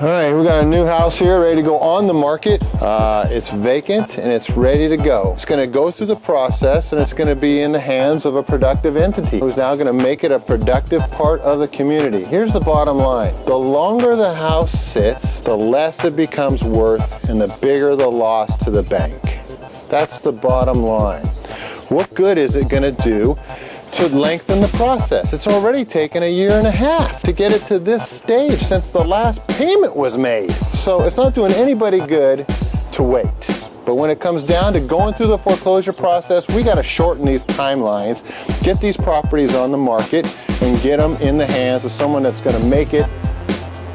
All right, we got a new house here ready to go on the market. It's vacant and it's ready to go. It's going to go through the process and it's going to be in the hands of a productive entity who's now going to make it a productive part of the community. Here's the bottom line. The longer the house sits, the less it becomes worth and the bigger the loss to the bank. That's the bottom line. What good is it going to do to lengthen the process? It's already taken 1.5 years to get it to this stage since the last payment was made. So it's not doing anybody good to wait. But when it comes down to going through the foreclosure process, we got to shorten these timelines, get these properties on the market, and get them in the hands of someone that's going to make it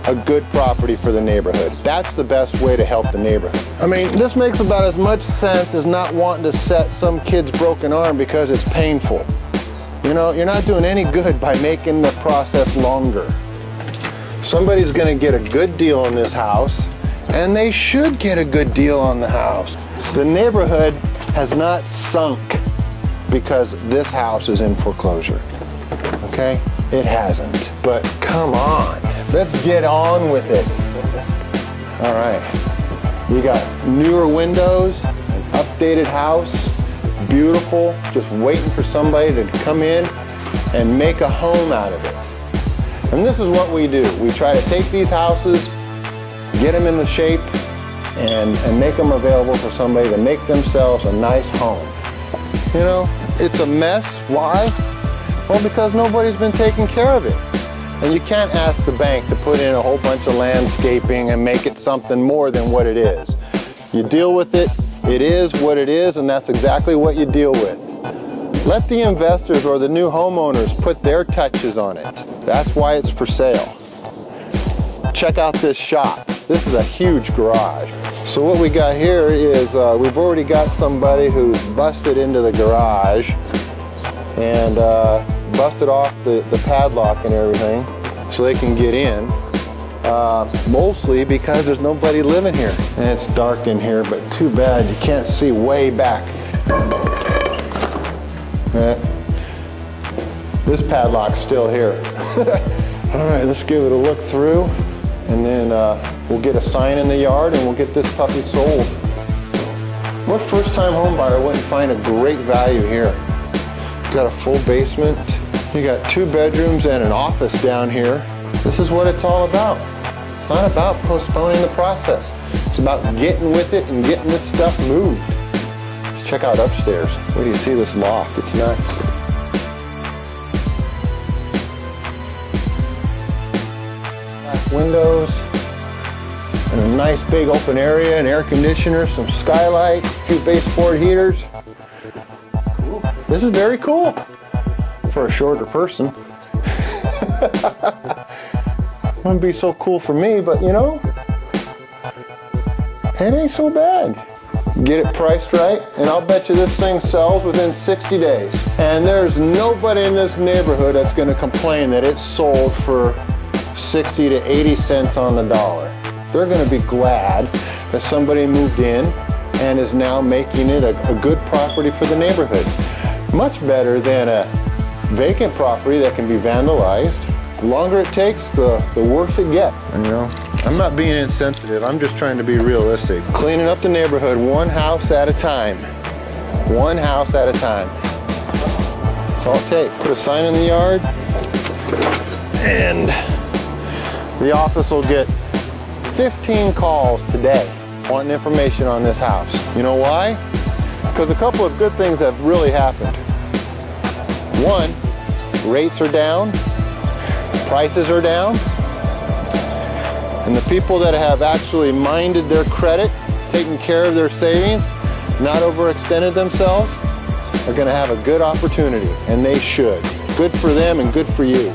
a good property for the neighborhood. That's the best way to help the neighborhood. I mean, this makes about as much sense as not wanting to set some kid's broken arm because it's painful. You know, you're not doing any good by making the process longer. Somebody's going to get a good deal on this house, and they should get a good deal on the house. The neighborhood has not sunk because this house is in foreclosure. Okay? It hasn't. But come on, let's get on with it. All right. We got newer windows, an updated house. Beautiful, just waiting for somebody to come in and make a home out of it. And this is what we do. We try to take these houses, get them into shape, and make them available for somebody to make themselves a nice home. You know, it's a mess. Why? Well, because nobody's been taking care of it. And you can't ask the bank to put in a whole bunch of landscaping and make it something more than what it is. You deal with it. It is what it is, and that's exactly what you deal with. Let the investors or the new homeowners put their touches on it. That's why it's for sale. Check out this shop. This is a huge garage. So what we got here is we've already got somebody who's busted into the garage and busted off the padlock and everything so they can get in. Mostly because there's nobody living here. And it's dark in here, but too bad you can't see way back. This padlock's still here. All right, let's give it a look through, and then we'll get a sign in the yard and we'll get this puppy sold. What first-time home buyer wouldn't find a great value here? Got a full basement. You got 2 bedrooms and an office down here. This is what it's all about. It's not about postponing the process. It's about getting with it and getting this stuff moved. Let's check out upstairs. Where do you see this loft? It's nice. Black windows and a nice big open area, an air conditioner, some skylights, a few baseboard heaters. This is very cool for a shorter person. Wouldn't be so cool for me, but you know, it ain't so bad. Get it priced right, and I'll bet you this thing sells within 60 days. And there's nobody in this neighborhood that's gonna complain that it's sold for 60 to 80 cents on the dollar. They're gonna be glad that somebody moved in and is now making it a good property for the neighborhood. Much better than a vacant property that can be vandalized. The longer it takes, the worse it gets. And, you know, I'm not being insensitive, I'm just trying to be realistic. Cleaning up the neighborhood one house at a time. One house at a time. That's all it takes. Put a sign in the yard, and the office will get 15 calls today wanting information on this house. You know why? Because a couple of good things have really happened. One, rates are down, prices are down, and the people that have actually minded their credit, taken care of their savings, not overextended themselves, are going to have a good opportunity, and they should. Good for them and good for you.